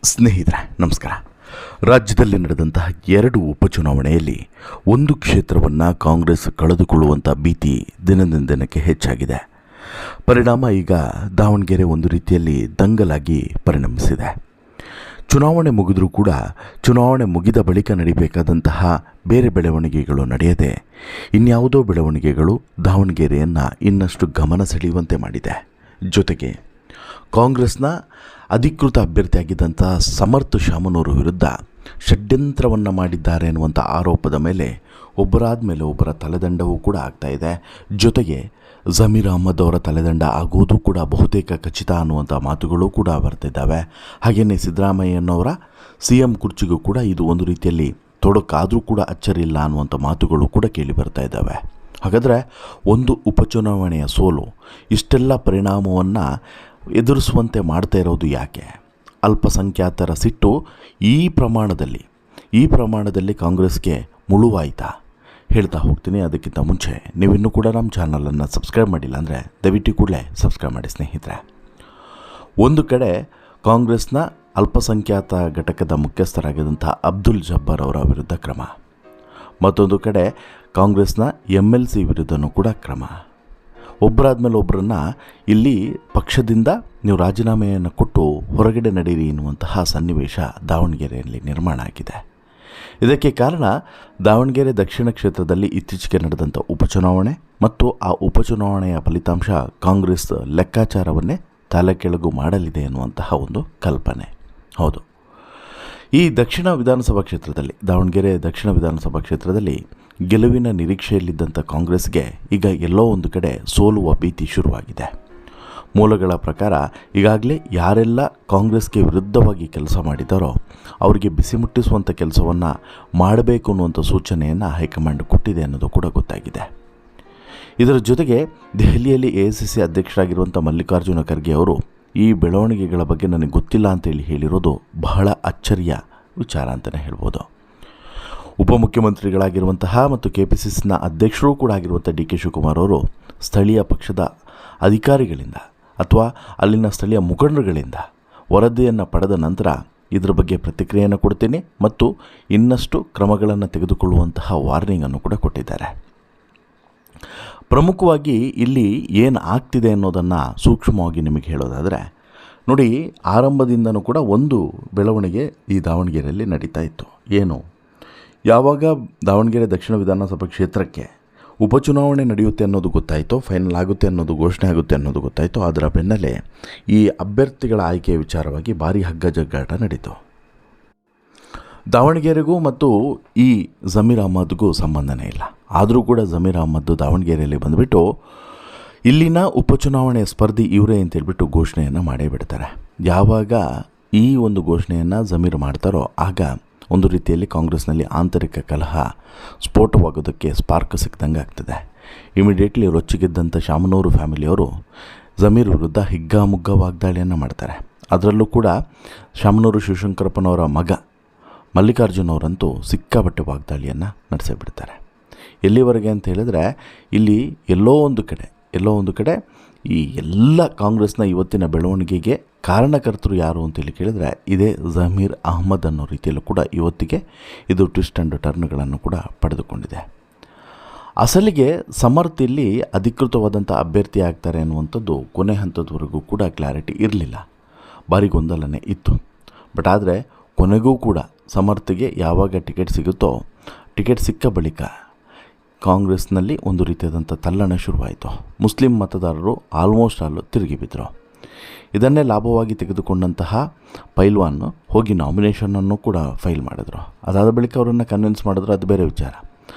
ಸ್ನೇಹಿತರೆ ನಮಸ್ಕಾರ. ರಾಜ್ಯದಲ್ಲಿ ನಡೆದಂತಹ 2 ಉಪಚುನಾವಣೆಯಲ್ಲಿ ಒಂದು ಕ್ಷೇತ್ರವನ್ನು ಕಾಂಗ್ರೆಸ್ ಕಳೆದುಕೊಳ್ಳುವಂಥ ಭೀತಿ ದಿನದಿಂದ ದಿನಕ್ಕೆ ಹೆಚ್ಚಾಗಿದೆ. ಪರಿಣಾಮ ಈಗ ದಾವಣಗೆರೆ ಒಂದು ರೀತಿಯಲ್ಲಿ ದಂಗಲಾಗಿ ಪರಿಣಮಿಸಿದೆ. ಚುನಾವಣೆ ಮುಗಿದರೂ ಕೂಡ ಚುನಾವಣೆ ಮುಗಿದ ಬಳಿಕ ನಡೀಬೇಕಾದಂತಹ ಬೇರೆ ಬೆಳವಣಿಗೆಗಳು ನಡೆಯದೆ ಇನ್ಯಾವುದೋ ಬೆಳವಣಿಗೆಗಳು ದಾವಣಗೆರೆಯನ್ನು ಇನ್ನಷ್ಟು ಗಮನ ಸೆಳೆಯುವಂತೆ ಮಾಡಿದೆ. ಜೊತೆಗೆ ಕಾಂಗ್ರೆಸ್ನ ಅಧಿಕೃತ ಅಭ್ಯರ್ಥಿಯಾಗಿದ್ದಂಥ ಸಮರ್ಥ ಶಾಮನೂರು ವಿರುದ್ಧ ಷಡ್ಯಂತ್ರವನ್ನು ಮಾಡಿದ್ದಾರೆ ಎನ್ನುವಂಥ ಆರೋಪದ ಮೇಲೆ ಒಬ್ಬರಾದ ಮೇಲೆ ಒಬ್ಬರ ತಲೆದಂಡವೂ ಕೂಡ ಆಗ್ತಾಯಿದೆ. ಜೊತೆಗೆ ಜಮೀರ್ ಅಹ್ಮದ್ ಅವರ ತಲೆದಂಡ ಆಗೋದು ಕೂಡ ಬಹುತೇಕ ಖಚಿತ ಅನ್ನುವಂಥ ಮಾತುಗಳು ಕೂಡ ಬರ್ತಿದ್ದಾವೆ. ಹಾಗೆಯೇ ಸಿದ್ದರಾಮಯ್ಯನವರ CM ಕುರ್ಚಿಗೂ ಕೂಡ ಇದು ಒಂದು ರೀತಿಯಲ್ಲಿ ತೊಡಕಾದರೂ ಕೂಡ ಅಚ್ಚರಿಲ್ಲ ಅನ್ನುವಂಥ ಮಾತುಗಳು ಕೂಡ ಕೇಳಿ ಬರ್ತಾ ಇದ್ದಾವೆ. ಹಾಗಾದರೆ ಒಂದು ಉಪಚುನಾವಣೆಯ ಸೋಲು ಇಷ್ಟೆಲ್ಲ ಪರಿಣಾಮವನ್ನು ಎದುರಿಸುವಂತೆ ಮಾಡ್ತಾ ಇರೋದು ಯಾಕೆ? ಅಲ್ಪಸಂಖ್ಯಾತರ ಸಿಟ್ಟು ಈ ಪ್ರಮಾಣದಲ್ಲಿ ಕಾಂಗ್ರೆಸ್ಗೆ ಮುಳುವಾಯಿತಾ? ಹೇಳ್ತಾ ಹೋಗ್ತೀನಿ. ಅದಕ್ಕಿಂತ ಮುಂಚೆ ನೀವಿನ್ನೂ ಕೂಡ ನಮ್ಮ ಚಾನಲನ್ನು ಸಬ್ಸ್ಕ್ರೈಬ್ ಮಾಡಿಲ್ಲ ಅಂದರೆ ದಯವಿಟ್ಟು ಕೂಡಲೇ ಸಬ್ಸ್ಕ್ರೈಬ್ ಮಾಡಿ ಸ್ನೇಹಿತರೆ. ಒಂದು ಕಡೆ ಕಾಂಗ್ರೆಸ್ನ ಅಲ್ಪಸಂಖ್ಯಾತ ಘಟಕದ ಮುಖ್ಯಸ್ಥರಾಗಿದ್ದಂಥ ಅಬ್ದುಲ್ ಜಬ್ಬಾರ್ ಅವರ ವಿರುದ್ಧ ಕ್ರಮ, ಮತ್ತೊಂದು ಕಡೆ ಕಾಂಗ್ರೆಸ್ನ MLC ವಿರುದ್ಧನೂ ಕೂಡ ಕ್ರಮ. ಒಬ್ಬರಾದ ಮೇಲೆ ಒಬ್ಬರನ್ನು ಇಲ್ಲಿ ಪಕ್ಷದಿಂದ ನೀವು ರಾಜೀನಾಮೆಯನ್ನು ಕೊಟ್ಟು ಹೊರಗಡೆ ನಡೀರಿ ಎನ್ನುವಂತಹ ಸನ್ನಿವೇಶ ದಾವಣಗೆರೆಯಲ್ಲಿ ನಿರ್ಮಾಣ ಆಗಿದೆ. ಇದಕ್ಕೆ ಕಾರಣ ದಾವಣಗೆರೆ ದಕ್ಷಿಣ ಕ್ಷೇತ್ರದಲ್ಲಿ ಇತ್ತೀಚೆಗೆ ನಡೆದಂಥ ಉಪಚುನಾವಣೆ ಮತ್ತು ಆ ಉಪಚುನಾವಣೆಯ ಫಲಿತಾಂಶ ಕಾಂಗ್ರೆಸ್ ಲೆಕ್ಕಾಚಾರವನ್ನೇ ತಲೆ ಕೆಳಗು ಮಾಡಲಿದೆ ಎನ್ನುವಂತಹ ಒಂದು ಕಲ್ಪನೆ. ಹೌದು, ಈ ದಾವಣಗೆರೆ ದಕ್ಷಿಣ ವಿಧಾನಸಭಾ ಕ್ಷೇತ್ರದಲ್ಲಿ ಗೆಲುವಿನ ನಿರೀಕ್ಷೆಯಲ್ಲಿದ್ದಂಥ ಕಾಂಗ್ರೆಸ್ಗೆ ಈಗ ಎಲ್ಲೋ ಒಂದು ಕಡೆ ಸೋಲುವ ಭೀತಿ ಶುರುವಾಗಿದೆ. ಮೂಲಗಳ ಪ್ರಕಾರ ಈಗಾಗಲೇ ಯಾರೆಲ್ಲ ಕಾಂಗ್ರೆಸ್ಗೆ ವಿರುದ್ಧವಾಗಿ ಕೆಲಸ ಮಾಡಿದ್ದಾರೋ ಅವರಿಗೆ ಬಿಸಿ ಮುಟ್ಟಿಸುವಂಥ ಕೆಲಸವನ್ನು ಮಾಡಬೇಕು ಅನ್ನುವಂಥ ಸೂಚನೆಯನ್ನು ಹೈಕಮಾಂಡ್ ಕೊಟ್ಟಿದೆ ಅನ್ನೋದು ಕೂಡ ಗೊತ್ತಾಗಿದೆ. ಇದರ ಜೊತೆಗೆ ದೆಹಲಿಯಲ್ಲಿ AICC ಅಧ್ಯಕ್ಷರಾಗಿರುವಂಥ ಮಲ್ಲಿಕಾರ್ಜುನ ಖರ್ಗೆ ಅವರು ಈ ಬೆಳವಣಿಗೆಗಳ ಬಗ್ಗೆ ನನಗೆ ಗೊತ್ತಿಲ್ಲ ಅಂತೇಳಿ ಹೇಳಿರೋದು ಬಹಳ ಅಚ್ಚರಿಯ ವಿಚಾರ ಅಂತಲೇ ಹೇಳ್ಬೋದು. ಉಪಮುಖ್ಯಮಂತ್ರಿಗಳಾಗಿರುವಂತಹ ಮತ್ತು KPCCನ ಅಧ್ಯಕ್ಷರೂ ಕೂಡ ಆಗಿರುವಂಥ DK ಶಿವಕುಮಾರ್ ಅವರು ಸ್ಥಳೀಯ ಪಕ್ಷದ ಅಧಿಕಾರಿಗಳಿಂದ ಅಥವಾ ಅಲ್ಲಿನ ಸ್ಥಳೀಯ ಮುಖಂಡರುಗಳಿಂದ ವರದಿಯನ್ನು ಪಡೆದ ನಂತರ ಇದರ ಬಗ್ಗೆ ಪ್ರತಿಕ್ರಿಯೆಯನ್ನು ಕೊಡ್ತೀನಿ ಮತ್ತು ಇನ್ನಷ್ಟು ಕ್ರಮಗಳನ್ನು ತೆಗೆದುಕೊಳ್ಳುವಂತಹ ವಾರ್ನಿಂಗನ್ನು ಕೂಡ ಕೊಟ್ಟಿದ್ದಾರೆ. ಪ್ರಮುಖವಾಗಿ ಇಲ್ಲಿ ಏನು ಆಗ್ತಿದೆ ಅನ್ನೋದನ್ನು ಸೂಕ್ಷ್ಮವಾಗಿ ನಿಮಗೆ ಹೇಳೋದಾದರೆ ನೋಡಿ, ಆರಂಭದಿಂದನೂ ಕೂಡ ಒಂದು ಬೆಳವಣಿಗೆ ಈ ದಾವಣಗೆರೆಯಲ್ಲಿ ನಡೀತಾ ಇತ್ತು. ಏನು? ಯಾವಾಗ ದಾವಣಗೆರೆ ದಕ್ಷಿಣ ವಿಧಾನಸಭಾ ಕ್ಷೇತ್ರಕ್ಕೆ ಉಪಚುನಾವಣೆ ನಡೆಯುತ್ತೆ ಅನ್ನೋದು ಗೊತ್ತಾಯಿತು, ಫೈನಲ್ ಆಗುತ್ತೆ ಅನ್ನೋದು ಘೋಷಣೆ ಆಗುತ್ತೆ ಅನ್ನೋದು ಗೊತ್ತಾಯಿತು, ಅದರ ಬೆನ್ನಲ್ಲೇ ಈ ಅಭ್ಯರ್ಥಿಗಳ ಆಯ್ಕೆಯ ವಿಚಾರವಾಗಿ ಭಾರಿ ಹಗ್ಗಜಗ್ಗಾಟ ನಡೀತು. ದಾವಣಗೆರೆಗೂ ಮತ್ತು ಈ ಜಮೀರ್ ಅಹ್ಮದ್ಗೂ ಸಂಬಂಧನೇ ಇಲ್ಲ. ಆದರೂ ಕೂಡ ಜಮೀರ್ ಅಹ್ಮದ್ ದಾವಣಗೆರೆಯಲ್ಲಿ ಬಂದುಬಿಟ್ಟು ಇಲ್ಲಿನ ಉಪಚುನಾವಣೆಯ ಸ್ಪರ್ಧಿ ಇವರೇ ಅಂತೇಳ್ಬಿಟ್ಟು ಘೋಷಣೆಯನ್ನು ಮಾಡೇ ಬಿಡ್ತಾರೆ. ಯಾವಾಗ ಈ ಒಂದು ಘೋಷಣೆಯನ್ನು ಜಮೀರ್ ಮಾಡ್ತಾರೋ ಆಗ ಒಂದು ರೀತಿಯಲ್ಲಿ ಕಾಂಗ್ರೆಸ್ನಲ್ಲಿ ಆಂತರಿಕ ಕಲಹ ಸ್ಫೋಟವಾಗೋದಕ್ಕೆ ಸ್ಪಾರ್ಕ್ ಸಿಕ್ಕಿದಂಗೆ ಆಗ್ತದೆ. ಇಮಿಡಿಯೇಟ್ಲಿ ರೊಚ್ಚಿಗೆದ್ದಂಥ ಶಾಮನೂರು ಫ್ಯಾಮಿಲಿಯವರು ಜಮೀರ್ ವಿರುದ್ಧ ಹಿಗ್ಗಾಮುಗ್ಗ ವಾಗ್ದಾಳಿಯನ್ನು ಮಾಡ್ತಾರೆ. ಅದರಲ್ಲೂ ಕೂಡ ಶಾಮನೂರು ಶಿವಶಂಕರಪ್ಪನವರ ಮಗ ಮಲ್ಲಿಕಾರ್ಜುನ್ ಅವರಂತೂ ಸಿಕ್ಕಾಪಟ್ಟೆ ವಾಗ್ದಾಳಿಯನ್ನು ನಡೆಸಿಬಿಡ್ತಾರೆ. ಎಲ್ಲಿವರೆಗೆ ಅಂತ ಹೇಳಿದ್ರೆ ಇಲ್ಲಿ ಎಲ್ಲೋ ಒಂದು ಕಡೆ ಈ ಎಲ್ಲ ಕಾಂಗ್ರೆಸ್ನ ಇವತ್ತಿನ ಬೆಳವಣಿಗೆಗೆ ಕಾರಣಕರ್ತರು ಯಾರು ಅಂತೇಳಿ ಕೇಳಿದರೆ ಇದೇ ಜಮೀರ್ ಅಹ್ಮದ್ ಅನ್ನೋ ರೀತಿಯಲ್ಲೂ ಕೂಡ ಇವತ್ತಿಗೆ ಇದು ಟ್ವಿಸ್ಟ್ ಆ್ಯಂಡ್ ಟರ್ನ್ಗಳನ್ನು ಕೂಡ ಪಡೆದುಕೊಂಡಿದೆ. ಅಸಲಿಗೆ ಸಮರ್ಥ ಇಲ್ಲಿ ಅಧಿಕೃತವಾದಂಥ ಅಭ್ಯರ್ಥಿ ಆಗ್ತಾರೆ ಅನ್ನುವಂಥದ್ದು ಕೊನೆ ಹಂತದವರೆಗೂ ಕೂಡ ಕ್ಲಾರಿಟಿ ಇರಲಿಲ್ಲ, ಭಾರಿ ಗೊಂದಲನೇ ಇತ್ತು. ಬಟ್ ಆದರೆ ಕೊನೆಗೂ ಕೂಡ ಸಮರ್ಥಿಗೆ ಯಾವಾಗ ಟಿಕೆಟ್ ಸಿಗುತ್ತೋ ಟಿಕೆಟ್ ಸಿಕ್ಕ ಬಳಿಕ ಕಾಂಗ್ರೆಸ್ನಲ್ಲಿ ಒಂದು ರೀತಿಯಾದಂಥ ತಲ್ಲಣ ಶುರುವಾಯಿತು. ಮುಸ್ಲಿಂ ಮತದಾರರು ಆಲ್ಮೋಸ್ಟ್ ತಿರುಗಿ ಬಿದ್ದರು. ಇದನ್ನೇ ಲಾಭವಾಗಿ ತೆಗೆದುಕೊಂಡಂತಹ ಪೈಲ್ವಾನ್ ಹೋಗಿ ನಾಮಿನೇಷನನ್ನು ಕೂಡ ಫೈಲ್ ಮಾಡಿದ್ರು. ಅದಾದ ಬಳಿಕ ಅವರನ್ನು ಕನ್ವಿನ್ಸ್ ಮಾಡಿದ್ರು, ಅದು ಬೇರೆ ವಿಚಾರ.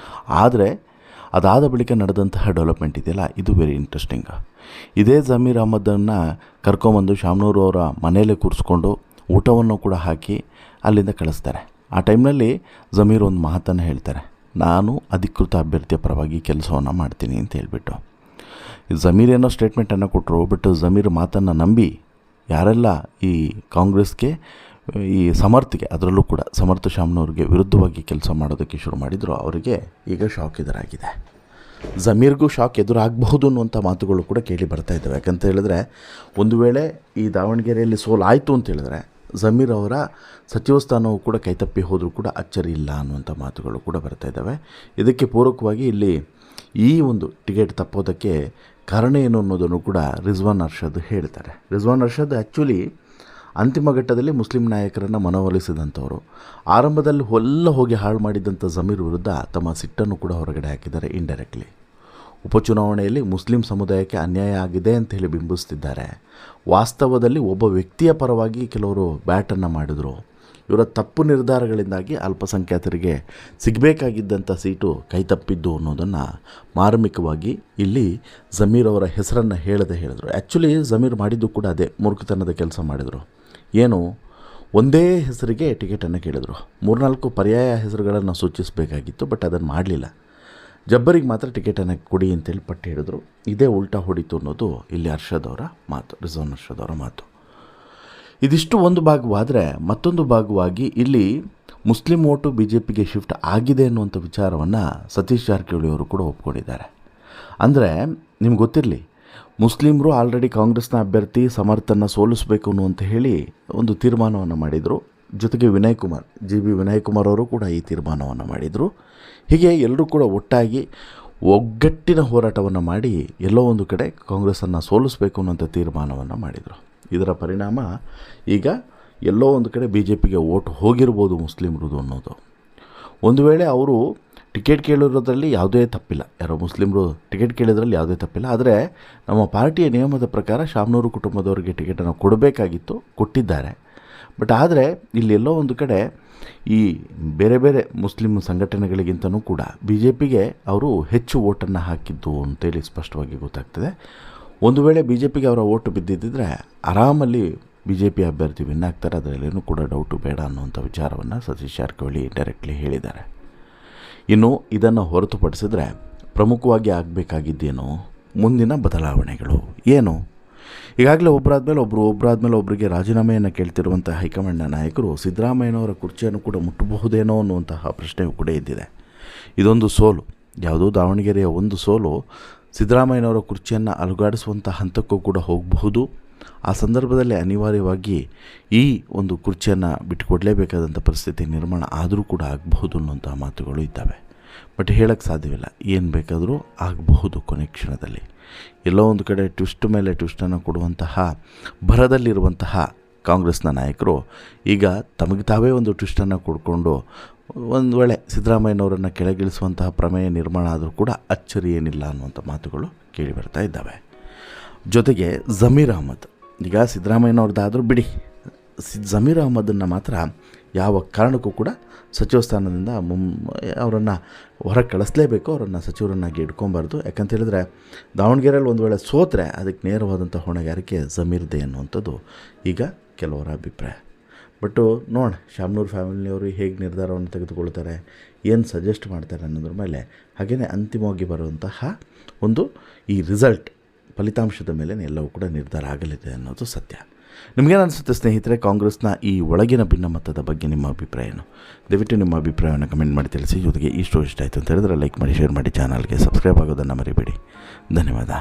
ಆದರೆ ಅದಾದ ಬಳಿಕ ನಡೆದಂತಹ ಡೆವಲಪ್ಮೆಂಟ್ ಇದೆಯಲ್ಲ, ಇದು ವೆರಿ ಇಂಟ್ರೆಸ್ಟಿಂಗ್. ಇದೇ ಜಮೀರ್ ಅಹ್ಮದನ್ನು ಕರ್ಕೊಂಬಂದು ಶಾಮನೂರು ಅವರ ಮನೆಯಲ್ಲೇ ಕೂರಿಸ್ಕೊಂಡು ಊಟವನ್ನು ಕೂಡ ಹಾಕಿ ಅಲ್ಲಿಂದ ಕಳಿಸ್ತಾರೆ. ಆ ಟೈಮ್ನಲ್ಲಿ ಜಮೀರ್ ಒಂದು ಮಾತನ್ನು ಹೇಳ್ತಾರೆ, ನಾನು ಅಧಿಕೃತ ಅಭ್ಯರ್ಥಿಯ ಪರವಾಗಿ ಕೆಲಸವನ್ನು ಮಾಡ್ತೀನಿ ಅಂತ ಹೇಳ್ಬಿಟ್ಟು. ಜಮೀರ್ ಏನೋ ಸ್ಟೇಟ್ಮೆಂಟನ್ನು ಕೊಟ್ಟರು, ಬಟ್ ಜಮೀರ್ ಮಾತನ್ನು ನಂಬಿ ಯಾರೆಲ್ಲ ಈ ಕಾಂಗ್ರೆಸ್ಗೆ ಈ ಸಮರ್ಥಿಗೆ, ಅದರಲ್ಲೂ ಕೂಡ ಸಮರ್ಥ ಶಾಮನವ್ರಿಗೆ ವಿರುದ್ಧವಾಗಿ ಕೆಲಸ ಮಾಡೋದಕ್ಕೆ ಶುರು ಮಾಡಿದ್ರು, ಅವರಿಗೆ ಈಗ ಶಾಕ್ ಎದುರಾಗಿದೆ. ಜಮೀರ್ಗೂ ಶಾಕ್ ಎದುರಾಗಬಹುದು ಅನ್ನುವಂಥ ಮಾತುಗಳು ಕೂಡ ಕೇಳಿ ಬರ್ತಾ ಇದ್ದಾವೆ. ಯಾಕಂತ ಹೇಳಿದ್ರೆ ಒಂದು ವೇಳೆ ಈ ದಾವಣಗೆರೆಯಲ್ಲಿ ಸೋಲಾಯಿತು ಅಂತ ಹೇಳಿದ್ರೆ ಜಮೀರ್ ಅವರ ಸಚಿವ ಸ್ಥಾನವು ಕೂಡ ಕೈತಪ್ಪಿ ಹೋದರೂ ಕೂಡ ಅಚ್ಚರಿ ಇಲ್ಲ ಅನ್ನುವಂಥ ಮಾತುಗಳು ಕೂಡ ಬರ್ತಾ ಇದ್ದಾವೆ. ಇದಕ್ಕೆ ಪೂರಕವಾಗಿ ಇಲ್ಲಿ ಈ ಒಂದು ಟಿಕೆಟ್ ತಪ್ಪೋದಕ್ಕೆ ಕಾರಣ ಏನು ಅನ್ನೋದನ್ನು ಕೂಡ ರಿಜ್ವಾನ್ ಅರ್ಷದ್ ಹೇಳ್ತಾರೆ. ರಿಜ್ವಾನ್ ಅರ್ಷದ್ ಆ್ಯಕ್ಚುಲಿ ಅಂತಿಮ ಘಟ್ಟದಲ್ಲಿ ಮುಸ್ಲಿಂ ನಾಯಕರನ್ನು ಮನವೊಲಿಸಿದಂಥವರು. ಆರಂಭದಲ್ಲಿ ಹೋಗಿ ಹಾಳು ಮಾಡಿದಂಥ ಜಮೀರ್ ವಿರುದ್ಧ ತಮ್ಮ ಸಿಟ್ಟನ್ನು ಕೂಡ ಹೊರಗಡೆ ಹಾಕಿದ್ದಾರೆ ಇಂಡೈರೆಕ್ಟ್ಲಿ. ಉಪಚುನಾವಣೆಯಲ್ಲಿ ಮುಸ್ಲಿಂ ಸಮುದಾಯಕ್ಕೆ ಅನ್ಯಾಯ ಆಗಿದೆ ಅಂತ ಹೇಳಿ ಬಿಂಬಿಸ್ತಿದ್ದಾರೆ. ವಾಸ್ತವದಲ್ಲಿ ಒಬ್ಬ ವ್ಯಕ್ತಿಯ ಪರವಾಗಿ ಕೆಲವರು ಬ್ಯಾಟನ್ನು ಮಾಡಿದರು. ಇವರ ತಪ್ಪು ನಿರ್ಧಾರಗಳಿಂದಾಗಿ ಅಲ್ಪಸಂಖ್ಯಾತರಿಗೆ ಸಿಗಬೇಕಾಗಿದ್ದಂಥ ಸೀಟು ಕೈತಪ್ಪಿದ್ದು ಅನ್ನೋದನ್ನು ಮಾರ್ಮಿಕವಾಗಿ ಇಲ್ಲಿ ಜಮೀರ್ ಅವರ ಹೆಸರನ್ನು ಹೇಳಿದ್ರು. ಆ್ಯಕ್ಚುಲಿ ಜಮೀರ್ ಮಾಡಿದ್ದು ಕೂಡ ಅದೇ ಮೂರ್ಖತನದ ಕೆಲಸ ಮಾಡಿದರು. ಏನು, ಒಂದೇ ಹೆಸರಿಗೆ ಟಿಕೆಟನ್ನು ಕೇಳಿದರು. 3-4 ಪರ್ಯಾಯ ಹೆಸರುಗಳನ್ನು ಸೂಚಿಸಬೇಕಾಗಿತ್ತು, ಬಟ್ ಅದನ್ನು ಮಾಡಲಿಲ್ಲ. ಜಬ್ಬರಿಗೆ ಮಾತ್ರ ಟಿಕೆಟನ್ನು ಕೊಡಿ ಅಂತೇಳಿ ಪಟ್ಟು ಹೇಳಿದ್ರು. ಇದೇ ಉಲ್ಟಾ ಹೊಡಿತು ಅನ್ನೋದು ಇಲ್ಲಿ ಅರ್ಷದ್ ಅವರ ಮಾತು, ರಿಜ್ವಾನ್ ಅರ್ಷದ್ ಅವರ ಮಾತು. ಇದಿಷ್ಟು ಒಂದು ಭಾಗವಾದರೆ, ಮತ್ತೊಂದು ಭಾಗವಾಗಿ ಇಲ್ಲಿ ಮುಸ್ಲಿಂ ಓಟು BJPಗೆ ಶಿಫ್ಟ್ ಆಗಿದೆ ಅನ್ನುವಂಥ ವಿಚಾರವನ್ನು ಸತೀಶ್ ಜಾರಕಿಹೊಳಿ ಅವರು ಕೂಡ ಒಪ್ಕೊಂಡಿದ್ದಾರೆ. ಅಂದರೆ ನಿಮ್ಗೆ ಗೊತ್ತಿರಲಿ, ಮುಸ್ಲಿಮರು ಆಲ್ರೆಡಿ ಕಾಂಗ್ರೆಸ್ನ ಅಭ್ಯರ್ಥಿ ಸಮರ್ಥನ ಸೋಲಿಸಬೇಕು ಅನ್ನುವಂತ ಹೇಳಿ ಒಂದು ತೀರ್ಮಾನವನ್ನು ಮಾಡಿದರು. ಜೊತೆಗೆ GB ವಿನಯ್ ಕುಮಾರ್ ಅವರು ಕೂಡ ಈ ತೀರ್ಮಾನವನ್ನು ಮಾಡಿದರು. ಹೀಗೆ ಎಲ್ಲರೂ ಕೂಡ ಒಟ್ಟಾಗಿ ಒಗ್ಗಟ್ಟಿನ ಹೋರಾಟವನ್ನು ಮಾಡಿ ಎಲ್ಲೋ ಒಂದು ಕಡೆ ಕಾಂಗ್ರೆಸ್ಸನ್ನು ಸೋಲಿಸಬೇಕು ಅನ್ನೋಂಥ ತೀರ್ಮಾನವನ್ನು ಮಾಡಿದರು. ಇದರ ಪರಿಣಾಮ ಈಗ ಎಲ್ಲೋ ಒಂದು ಕಡೆ BJPಗೆ ಓಟ್ ಹೋಗಿರ್ಬೋದು ಮುಸ್ಲಿಮ್ರದು ಅನ್ನೋದು. ಒಂದು ವೇಳೆ ಅವರು ಟಿಕೆಟ್ ಕೇಳಿರೋದ್ರಲ್ಲಿ ಯಾವುದೇ ತಪ್ಪಿಲ್ಲ, ಯಾರೋ ಮುಸ್ಲಿಮರು ಟಿಕೆಟ್ ಕೇಳಿದ್ರಲ್ಲಿ ಯಾವುದೇ ತಪ್ಪಿಲ್ಲ. ಆದರೆ ನಮ್ಮ ಪಾರ್ಟಿಯ ನಿಯಮದ ಪ್ರಕಾರ ಶಾಮನೂರು ಕುಟುಂಬದವರಿಗೆ ಟಿಕೆಟನ್ನು ಕೊಡಬೇಕಾಗಿತ್ತು, ಕೊಟ್ಟಿದ್ದಾರೆ. ಬಟ್ ಆದರೆ ಇಲ್ಲೆಲ್ಲೋ ಒಂದು ಕಡೆ ಈ ಬೇರೆ ಬೇರೆ ಮುಸ್ಲಿಂ ಸಂಘಟನೆಗಳಿಗಿಂತನೂ ಕೂಡ BJPಗೆ ಅವರು ಹೆಚ್ಚು ಓಟನ್ನು ಹಾಕಿದ್ದು ಅಂತೇಳಿ ಸ್ಪಷ್ಟವಾಗಿ ಗೊತ್ತಾಗ್ತದೆ. ಒಂದು ವೇಳೆ BJPಗೆ ಅವರ ಓಟು ಬಿದ್ದಿದ್ದರೆ ಆರಾಮಲ್ಲಿ BJP ಅಭ್ಯರ್ಥಿ ವಿನ್ ಆಗ್ತಾರೆ, ಅದರಲ್ಲೇನೂ ಕೂಡ ಡೌಟು ಬೇಡ ಅನ್ನುವಂಥ ವಿಚಾರವನ್ನು ಸತೀಶ್ ಜಾರಕಿಹೊಳಿ ಡೈರೆಕ್ಟ್ಲಿ ಹೇಳಿದ್ದಾರೆ. ಇನ್ನು ಇದನ್ನು ಹೊರತುಪಡಿಸಿದ್ರೆ ಪ್ರಮುಖವಾಗಿ ಆಗಬೇಕಾಗಿದ್ದೇನು ಮುಂದಿನ ಬದಲಾವಣೆಗಳು ಏನು? ಈಗಾಗಲೇ ಒಬ್ಬರಾದ್ಮೇಲೆ ಒಬ್ಬರಿಗೆ ರಾಜೀನಾಮೆಯನ್ನು ಕೇಳ್ತಿರುವಂಥ ಹೈಕಮಾಂಡ್ನ ನಾಯಕರು ಸಿದ್ದರಾಮಯ್ಯನವರ ಕುರ್ಚಿಯನ್ನು ಕೂಡ ಮುಟ್ಟಬಹುದೇನೋ ಅನ್ನುವಂತಹ ಪ್ರಶ್ನೆಯೂ ಕೂಡ ಇದ್ದಿದೆ. ಇದೊಂದು ಸೋಲು, ಯಾವುದೋ ದಾವಣಗೆರೆಯ ಒಂದು ಸೋಲು ಸಿದ್ದರಾಮಯ್ಯನವರ ಕುರ್ಚಿಯನ್ನು ಅಲುಗಾಡಿಸುವಂಥ ಹಂತಕ್ಕೂ ಕೂಡ ಹೋಗಬಹುದು. ಆ ಸಂದರ್ಭದಲ್ಲಿ ಅನಿವಾರ್ಯವಾಗಿ ಈ ಒಂದು ಕುರ್ಚಿಯನ್ನು ಬಿಟ್ಟುಕೊಡಲೇಬೇಕಾದಂಥ ಪರಿಸ್ಥಿತಿ ನಿರ್ಮಾಣ ಆದರೂ ಕೂಡ ಆಗಬಹುದು ಅನ್ನುವಂಥ ಮಾತುಗಳು ಇದ್ದಾವೆ. ಬಟ್ ಹೇಳೋಕ್ಕೆ ಸಾಧ್ಯವಿಲ್ಲ, ಏನು ಬೇಕಾದರೂ ಆಗಬಹುದು. ಕೊನೆ ಕ್ಷಣದಲ್ಲಿ ಎಲ್ಲೋ ಒಂದು ಕಡೆ ಟ್ವಿಸ್ಟ್ ಮೇಲೆ ಟ್ವಿಸ್ಟನ್ನು ಕೊಡುವಂತಹ ಭರದಲ್ಲಿರುವಂತಹ ಕಾಂಗ್ರೆಸ್ನ ನಾಯಕರು ಈಗ ತಮಗೆ ತಾವೇ ಒಂದು ಟ್ವಿಸ್ಟನ್ನು ಕೊಡ್ಕೊಂಡು ಒಂದು ವೇಳೆ ಸಿದ್ದರಾಮಯ್ಯನವರನ್ನು ಕೆಳಗಿಳಿಸುವಂತಹ ಪ್ರಮೇಯ ನಿರ್ಮಾಣ ಆದರೂ ಕೂಡ ಅಚ್ಚರಿ ಏನಿಲ್ಲ ಅನ್ನುವಂಥ ಮಾತುಗಳು ಕೇಳಿ ಬರ್ತಾ ಇದ್ದಾವೆ. ಜೊತೆಗೆ ಜಮೀರ್ ಅಹ್ಮದ್, ಈಗ ಸಿದ್ದರಾಮಯ್ಯನವ್ರದ್ದಾದರೂ ಬಿಡಿ, ಜಮೀರ್ ಅಹ್ಮದನ್ನು ಮಾತ್ರ ಯಾವ ಕಾರಣಕ್ಕೂ ಕೂಡ ಸಚಿವ ಸ್ಥಾನದಿಂದ ಅವರನ್ನು ಹೊರಗೆ ಕಳಿಸ್ಲೇಬೇಕು, ಅವರನ್ನು ಸಚಿವರನ್ನಾಗಿ ಇಟ್ಕೊಬಾರ್ದು. ಯಾಕಂತ ಹೇಳಿದ್ರೆ ದಾವಣಗೆರೆಯಲ್ಲಿ ಒಂದು ವೇಳೆ ಸೋತ್ರೆ ಅದಕ್ಕೆ ನೇರವಾದಂಥ ಹೊಣೆಗಾರಿಕೆ ಜಮೀರ್ದೆ ಅನ್ನುವಂಥದ್ದು ಈಗ ಕೆಲವರ ಅಭಿಪ್ರಾಯ. ಬಟ್ಟು ನೋಡೋಣ ಶಾಮನೂರು ಫ್ಯಾಮಿಲಿಯವರು ಹೇಗೆ ನಿರ್ಧಾರವನ್ನು ತೆಗೆದುಕೊಳ್ತಾರೆ, ಏನು ಸಜೆಸ್ಟ್ ಮಾಡ್ತಾರೆ ಅನ್ನೋದ್ರ ಮೇಲೆ, ಹಾಗೆಯೇ ಅಂತಿಮವಾಗಿ ಬರುವಂತಹ ಒಂದು ಈ ರಿಸಲ್ಟ್ ಫಲಿತಾಂಶದ ಮೇಲೆ ಎಲ್ಲವೂ ಕೂಡ ನಿರ್ಧಾರ ಆಗಲಿದೆ ಅನ್ನೋದು ಸತ್ಯ. ನಿಮಗೇನು ಅನಿಸುತ್ತೆ ಸ್ನೇಹಿತರೆ, ಕಾಂಗ್ರೆಸ್ನ ಈ ಒಳಗಿನ ಭಿನ್ನಮತದ ಬಗ್ಗೆ ನಿಮ್ಮ ಅಭಿಪ್ರಾಯ ಏನು? ದಯವಿಟ್ಟು ನಿಮ್ಮ ಅಭಿಪ್ರಾಯವನ್ನು ಕಮೆಂಟ್ ಮಾಡಿ ತಿಳಿಸಿ. ಜೊತೆಗೆ ಈ ಸ್ಟೋರಿ ಇಷ್ಟ ಆಯಿತು ಅಂತ ಹೇಳಿದ್ರೆ ಲೈಕ್ ಮಾಡಿ, ಶೇರ್ ಮಾಡಿ, ಚಾನಲ್ಗೆ ಸಬ್ಸ್ಕ್ರೈಬ್ ಆಗೋದನ್ನು ಮರಿಬೇಡಿ. ಧನ್ಯವಾದ.